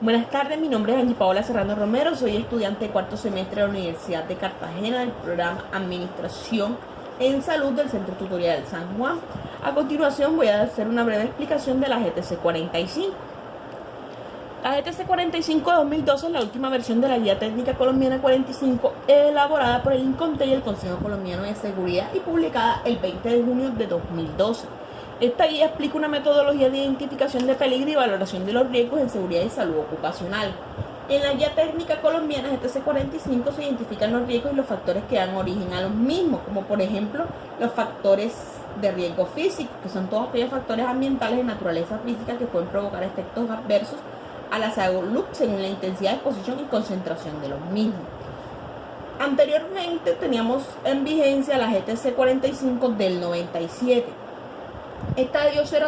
Buenas tardes, mi nombre es Angie Paola Serrano Romero, soy estudiante de cuarto semestre de la Universidad de Cartagena del programa Administración en Salud del Centro Tutorial San Juan. A continuación voy a hacer una breve explicación de la GTC 45. La GTC 45 de 2012 es la última versión de la Guía Técnica Colombiana 45, elaborada por el INCONTE y el Consejo Colombiano de Seguridad y publicada el 20 de junio de 2012. Esta guía explica una metodología de identificación de peligro y valoración de los riesgos en seguridad y salud ocupacional. En la Guía Técnica Colombiana GTC 45 se identifican los riesgos y los factores que dan origen a los mismos, como por ejemplo los factores de riesgo físico, que son todos aquellos factores ambientales de naturaleza física que pueden provocar efectos adversos a la salud según la intensidad de exposición y concentración de los mismos. Anteriormente teníamos en vigencia la GTC 45 del 97. Esta debió ser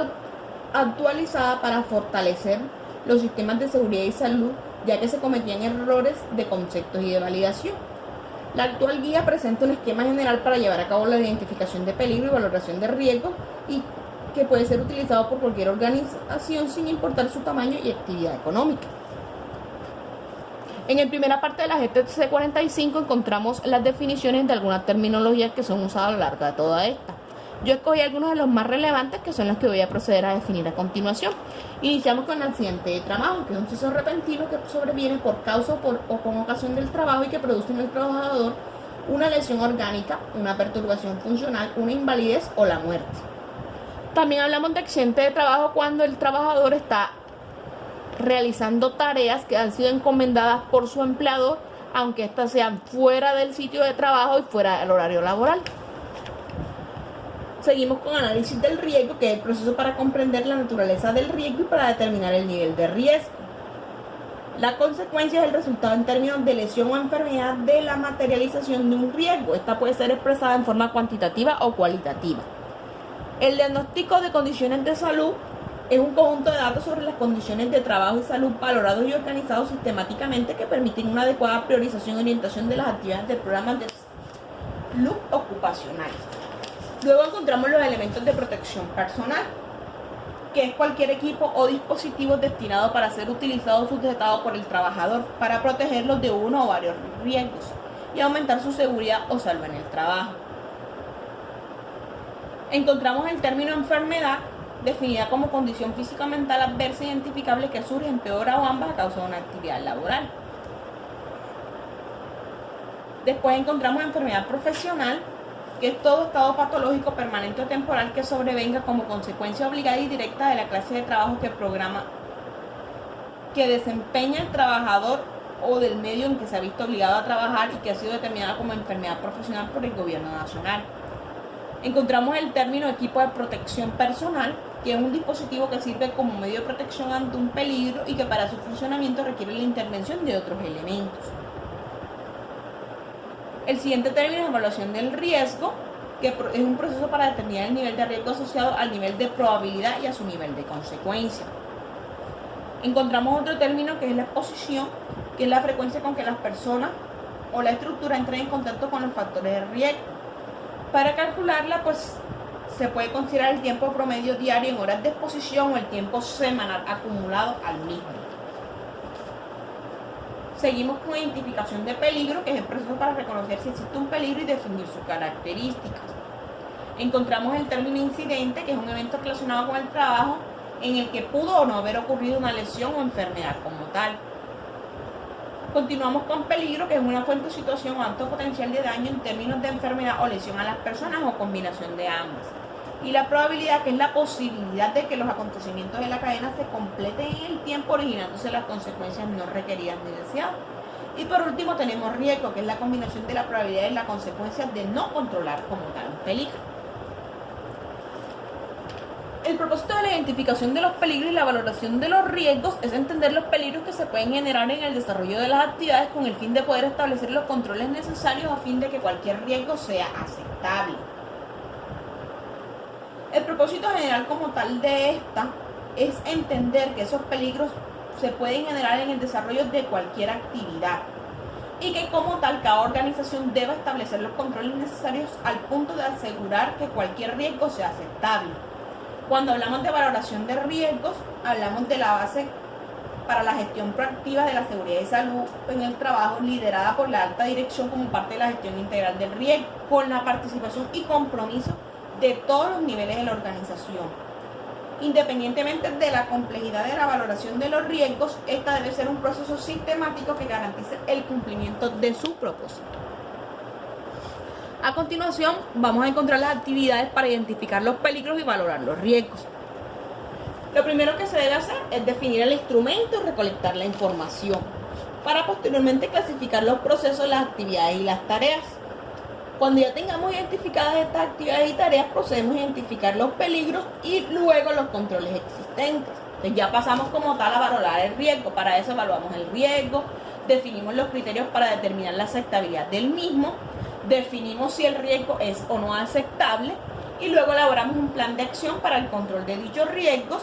actualizada para fortalecer los sistemas de seguridad y salud, ya que se cometían errores de conceptos y de validación. La actual guía presenta un esquema general para llevar a cabo la identificación de peligro y valoración de riesgos y que puede ser utilizado por cualquier organización sin importar su tamaño y actividad económica. En la primera parte de la GTC 45 encontramos las definiciones de algunas terminologías que son usadas a lo largo de toda esta. Yo escogí algunos de los más relevantes, que son los que voy a proceder a definir a continuación. Iniciamos con el accidente de trabajo, que es un suceso repentino que sobreviene por causa o con ocasión del trabajo y que produce en el trabajador una lesión orgánica, una perturbación funcional, una invalidez o la muerte. También hablamos de accidente de trabajo cuando el trabajador está realizando tareas que han sido encomendadas por su empleador, aunque éstas sean fuera del sitio de trabajo y fuera del horario laboral. Seguimos con análisis del riesgo, que es el proceso para comprender la naturaleza del riesgo y para determinar el nivel de riesgo. La consecuencia es el resultado en términos de lesión o enfermedad de la materialización de un riesgo. Esta puede ser expresada en forma cuantitativa o cualitativa. El diagnóstico de condiciones de salud es un conjunto de datos sobre las condiciones de trabajo y salud valorados y organizados sistemáticamente que permiten una adecuada priorización y orientación de las actividades del programa de salud ocupacional. Luego encontramos los elementos de protección personal, que es cualquier equipo o dispositivo destinado para ser utilizado o sujetado por el trabajador para protegerlos de uno o varios riesgos y aumentar su seguridad o salud en el trabajo. Encontramos el término enfermedad, definida como condición física o mental adversa identificable que surge, empeora o ambas a causa de una actividad laboral. Después encontramos enfermedad profesional, que es todo estado patológico permanente o temporal que sobrevenga como consecuencia obligada y directa de la clase de trabajo que desempeña el trabajador o del medio en que se ha visto obligado a trabajar y que ha sido determinada como enfermedad profesional por el gobierno nacional. Encontramos el término equipo de protección personal, que es un dispositivo que sirve como medio de protección ante un peligro y que para su funcionamiento requiere la intervención de otros elementos. El siguiente término es evaluación del riesgo, que es un proceso para determinar el nivel de riesgo asociado al nivel de probabilidad y a su nivel de consecuencia. Encontramos otro término que es la exposición, que es la frecuencia con que las personas o la estructura entran en contacto con los factores de riesgo. Para calcularla, pues se puede considerar el tiempo promedio diario en horas de exposición o el tiempo semanal acumulado al mismo. Seguimos con identificación de peligro, que es el proceso para reconocer si existe un peligro y definir sus características. Encontramos el término incidente, que es un evento relacionado con el trabajo en el que pudo o no haber ocurrido una lesión o enfermedad como tal. Continuamos con peligro, que es una fuente, situación o alto potencial de daño en términos de enfermedad o lesión a las personas o combinación de ambas. Y la probabilidad, que es la posibilidad de que los acontecimientos de la cadena se completen en el tiempo, originándose las consecuencias no requeridas ni deseadas. Y por último tenemos riesgo, que es la combinación de la probabilidad y las consecuencias de no controlar como tal un peligro. El propósito de la identificación de los peligros y la valoración de los riesgos es entender los peligros que se pueden generar en el desarrollo de las actividades con el fin de poder establecer los controles necesarios a fin de que cualquier riesgo sea aceptable. El propósito general como tal de esta es entender que esos peligros se pueden generar en el desarrollo de cualquier actividad y que como tal cada organización debe establecer los controles necesarios al punto de asegurar que cualquier riesgo sea aceptable. Cuando hablamos de valoración de riesgos, hablamos de la base para la gestión proactiva de la seguridad y salud en el trabajo, liderada por la alta dirección como parte de la gestión integral del riesgo, con la participación y compromiso de todos los niveles de la organización. Independientemente de la complejidad de la valoración de los riesgos, esta debe ser un proceso sistemático que garantice el cumplimiento de su propósito. A continuación, vamos a encontrar las actividades para identificar los peligros y valorar los riesgos. Lo primero que se debe hacer es definir el instrumento y recolectar la información, para posteriormente clasificar los procesos, las actividades y las tareas. Cuando ya tengamos identificadas estas actividades y tareas, procedemos a identificar los peligros y luego los controles existentes. Entonces ya pasamos como tal a valorar el riesgo. Para eso evaluamos el riesgo, definimos los criterios para determinar la aceptabilidad del mismo, definimos si el riesgo es o no aceptable y luego elaboramos un plan de acción para el control de dichos riesgos.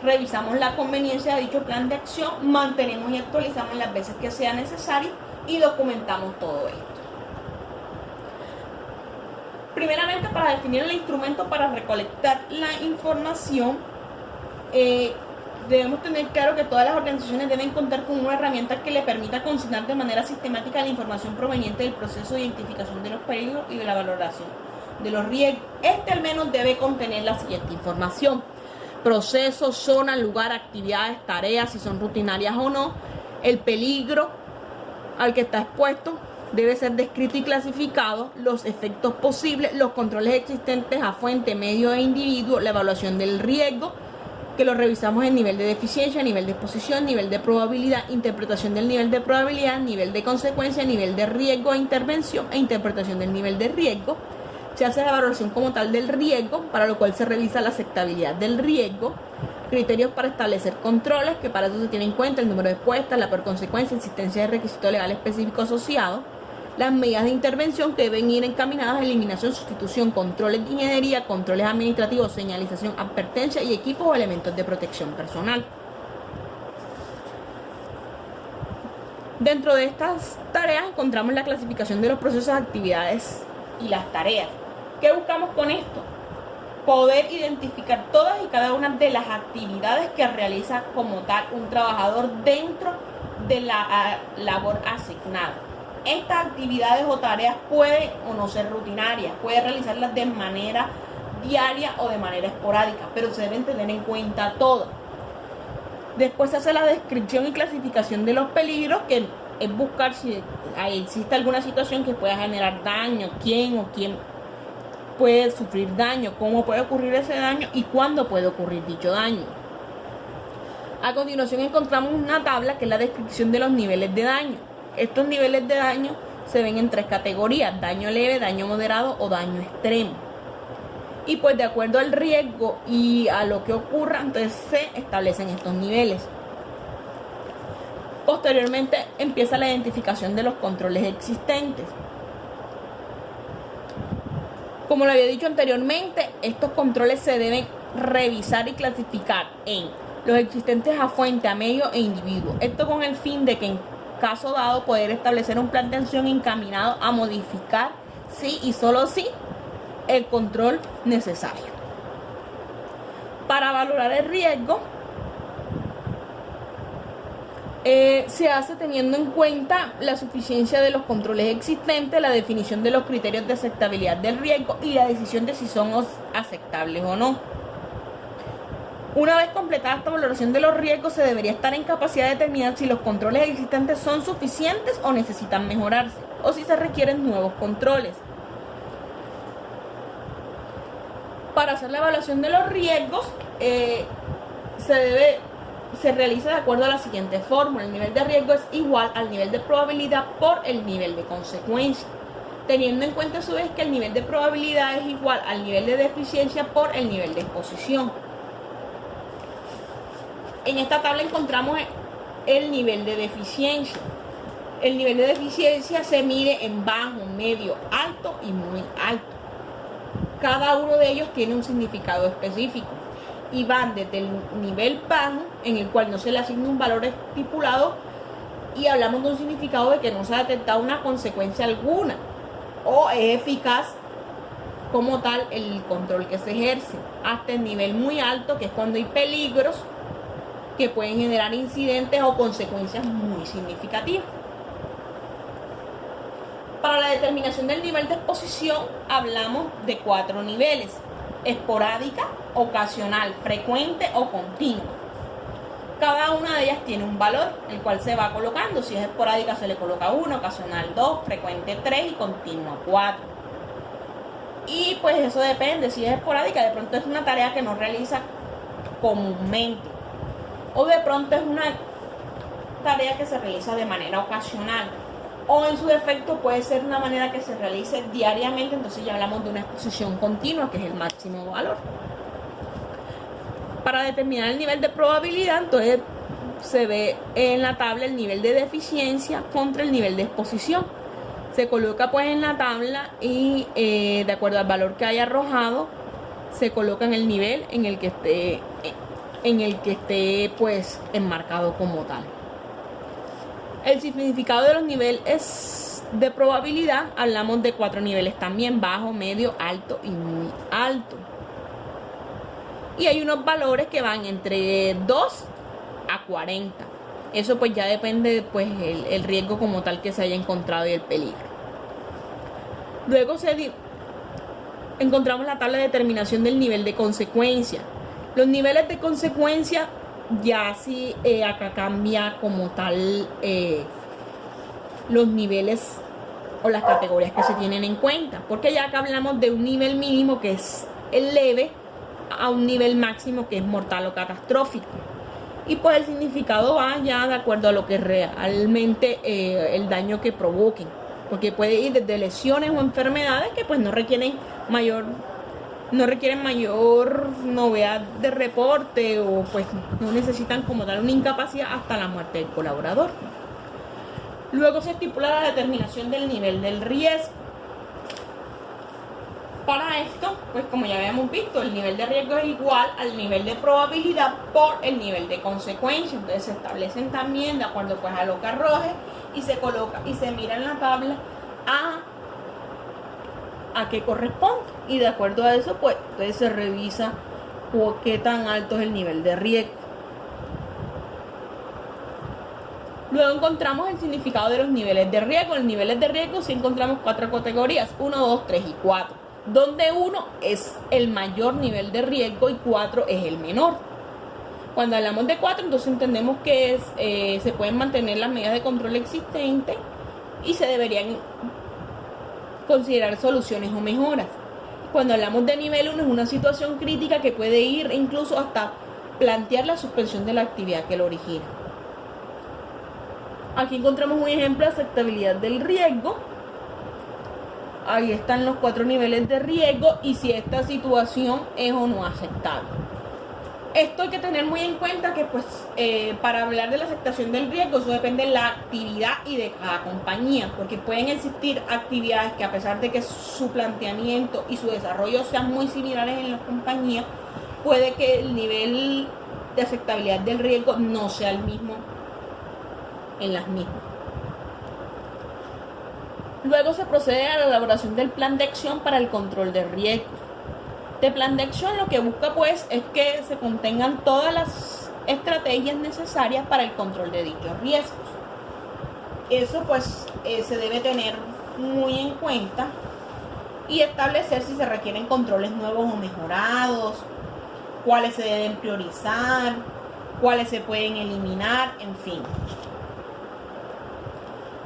Revisamos la conveniencia de dicho plan de acción, mantenemos y actualizamos las veces que sea necesario y documentamos todo esto. Primeramente, para definir el instrumento para recolectar la información, debemos tener claro que todas las organizaciones deben contar con una herramienta que le permita consignar de manera sistemática la información proveniente del proceso de identificación de los peligros y de la valoración de los riesgos. Este al menos debe contener la siguiente información: proceso, zona, lugar, actividades, tareas, si son rutinarias o no, el peligro al que está expuesto debe ser descrito y clasificado, los efectos posibles, los controles existentes a fuente, medio e individuo, la evaluación del riesgo, que lo revisamos en nivel de deficiencia, nivel de exposición, nivel de probabilidad, interpretación del nivel de probabilidad, nivel de consecuencia, nivel de riesgo e intervención e interpretación del nivel de riesgo. Se hace la valoración como tal del riesgo, para lo cual se revisa la aceptabilidad del riesgo, criterios para establecer controles, que para eso se tiene en cuenta el número de expuestas, la por consecuencia, existencia de requisito legal específico asociado, las medidas de intervención que deben ir encaminadas a eliminación, sustitución, controles de ingeniería, controles administrativos, señalización, advertencia y equipos o elementos de protección personal. Dentro de estas tareas encontramos la clasificación de los procesos, actividades y las tareas. ¿Qué buscamos con esto? Poder identificar todas y cada una de las actividades que realiza como tal un trabajador dentro de la labor asignada. Estas actividades o tareas pueden o no ser rutinarias, puede realizarlas de manera diaria o de manera esporádica, pero se deben tener en cuenta todas. Después se hace la descripción y clasificación de los peligros, que es buscar si existe alguna situación que pueda generar daño, quién puede sufrir daño, cómo puede ocurrir ese daño y cuándo puede ocurrir dicho daño. A continuación encontramos una tabla que es la descripción de los niveles de daño. Estos niveles de daño se ven en tres categorías: daño leve, daño moderado o daño extremo. Y pues de acuerdo al riesgo y a lo que ocurra, entonces se establecen estos niveles. Posteriormente empieza la identificación de los controles existentes. Como lo había dicho anteriormente, estos controles se deben revisar y clasificar en los existentes a fuente, a medio e individuo. Esto con el fin de que en caso dado poder establecer un plan de acción encaminado a modificar sí y solo sí el control necesario. Para valorar el riesgo se hace teniendo en cuenta la suficiencia de los controles existentes, la definición de los criterios de aceptabilidad del riesgo y la decisión de si son aceptables o no. Una vez completada esta valoración de los riesgos, se debería estar en capacidad de determinar si los controles existentes son suficientes o necesitan mejorarse, o si se requieren nuevos controles. Para hacer la evaluación de los riesgos, se realiza de acuerdo a la siguiente fórmula: el nivel de riesgo es igual al nivel de probabilidad por el nivel de consecuencia, teniendo en cuenta a su vez que el nivel de probabilidad es igual al nivel de deficiencia por el nivel de exposición. En esta tabla encontramos el nivel de deficiencia. El nivel de deficiencia se mide en bajo, medio, alto y muy alto. Cada uno de ellos tiene un significado específico y van desde el nivel bajo, en el cual no se le asigna un valor estipulado y hablamos de un significado de que no se ha detectado una consecuencia alguna o es eficaz como tal el control que se ejerce, hasta el nivel muy alto, que es cuando hay peligros que pueden generar incidentes o consecuencias muy significativas. Para la determinación del nivel de exposición hablamos de 4 niveles: esporádica, ocasional, frecuente o continua. Cada una de ellas tiene un valor, el cual se va colocando. Si es esporádica se le coloca 1, ocasional 2, frecuente 3 y continua 4. Y pues eso depende. Si es esporádica, de pronto es una tarea que no realiza comúnmente, o de pronto es una tarea que se realiza de manera ocasional, o en su defecto puede ser una manera que se realice diariamente. Entonces ya hablamos de una exposición continua, que es el máximo valor. Para determinar el nivel de probabilidad, entonces se ve en la tabla el nivel de deficiencia contra el nivel de exposición. Se coloca pues en la tabla y de acuerdo al valor que haya arrojado, se coloca en el nivel en el que esté pues enmarcado como tal. El significado de los niveles de probabilidad, hablamos de 4 niveles también: bajo, medio, alto y muy alto. Y hay unos valores que van entre 2 a 40. Eso pues ya depende pues el riesgo como tal que se haya encontrado y el peligro. Luego encontramos la tabla de determinación del nivel de consecuencia. Los niveles de consecuencia ya sí acá cambia como tal los niveles o las categorías que se tienen en cuenta, porque ya acá hablamos de un nivel mínimo, que es el leve, a un nivel máximo, que es mortal o catastrófico. Y pues el significado va ya de acuerdo a lo que realmente el daño que provoquen, porque puede ir desde lesiones o enfermedades que pues no requieren mayor novedad de reporte, o pues no necesitan como tal una incapacidad, hasta la muerte del colaborador. Luego se estipula la determinación del nivel del riesgo. Para esto, pues como ya habíamos visto, el nivel de riesgo es igual al nivel de probabilidad por el nivel de consecuencia. Entonces se establecen también de acuerdo pues a lo que arroje, y se coloca y se mira en la tabla a qué corresponde, y de acuerdo a eso pues entonces se revisa qué tan alto es el nivel de riesgo. Luego encontramos el significado de los niveles de riesgo. En los niveles de riesgo sí encontramos 4 categorías: 1, 2, 3 y 4, donde 1 es el mayor nivel de riesgo y 4 es el menor. Cuando hablamos de 4, entonces entendemos que se pueden mantener las medidas de control existentes y se deberían considerar soluciones o mejoras. Cuando hablamos de nivel 1, es una situación crítica que puede ir incluso hasta plantear la suspensión de la actividad que lo origina. Aquí encontramos un ejemplo de aceptabilidad del riesgo. Ahí están los 4 niveles de riesgo y si esta situación es o no aceptable. Esto hay que tener muy en cuenta que pues para hablar de la aceptación del riesgo, eso depende de la actividad y de cada compañía, porque pueden existir actividades que, a pesar de que su planteamiento y su desarrollo sean muy similares en las compañías, puede que el nivel de aceptabilidad del riesgo no sea el mismo en las mismas. Luego se procede a la elaboración del plan de acción para el control de riesgos. Este plan de acción lo que busca pues es que se contengan todas las estrategias necesarias para el control de dichos riesgos. Eso pues se debe tener muy en cuenta y establecer si se requieren controles nuevos o mejorados, cuáles se deben priorizar, cuáles se pueden eliminar, en fin.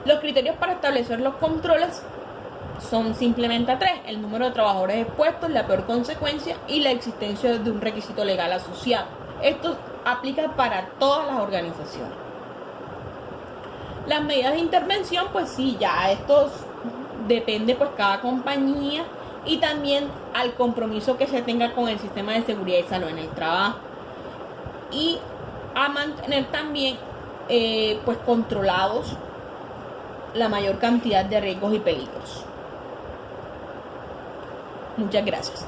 Los criterios para establecer los controles son simplemente 3: el número de trabajadores expuestos, la peor consecuencia y la existencia de un requisito legal asociado. Esto aplica para todas las organizaciones. Las medidas de intervención, pues sí, ya esto depende pues cada compañía y también al compromiso que se tenga con el sistema de seguridad y salud en el trabajo, y a mantener también pues controlados la mayor cantidad de riesgos y peligros. Muchas gracias.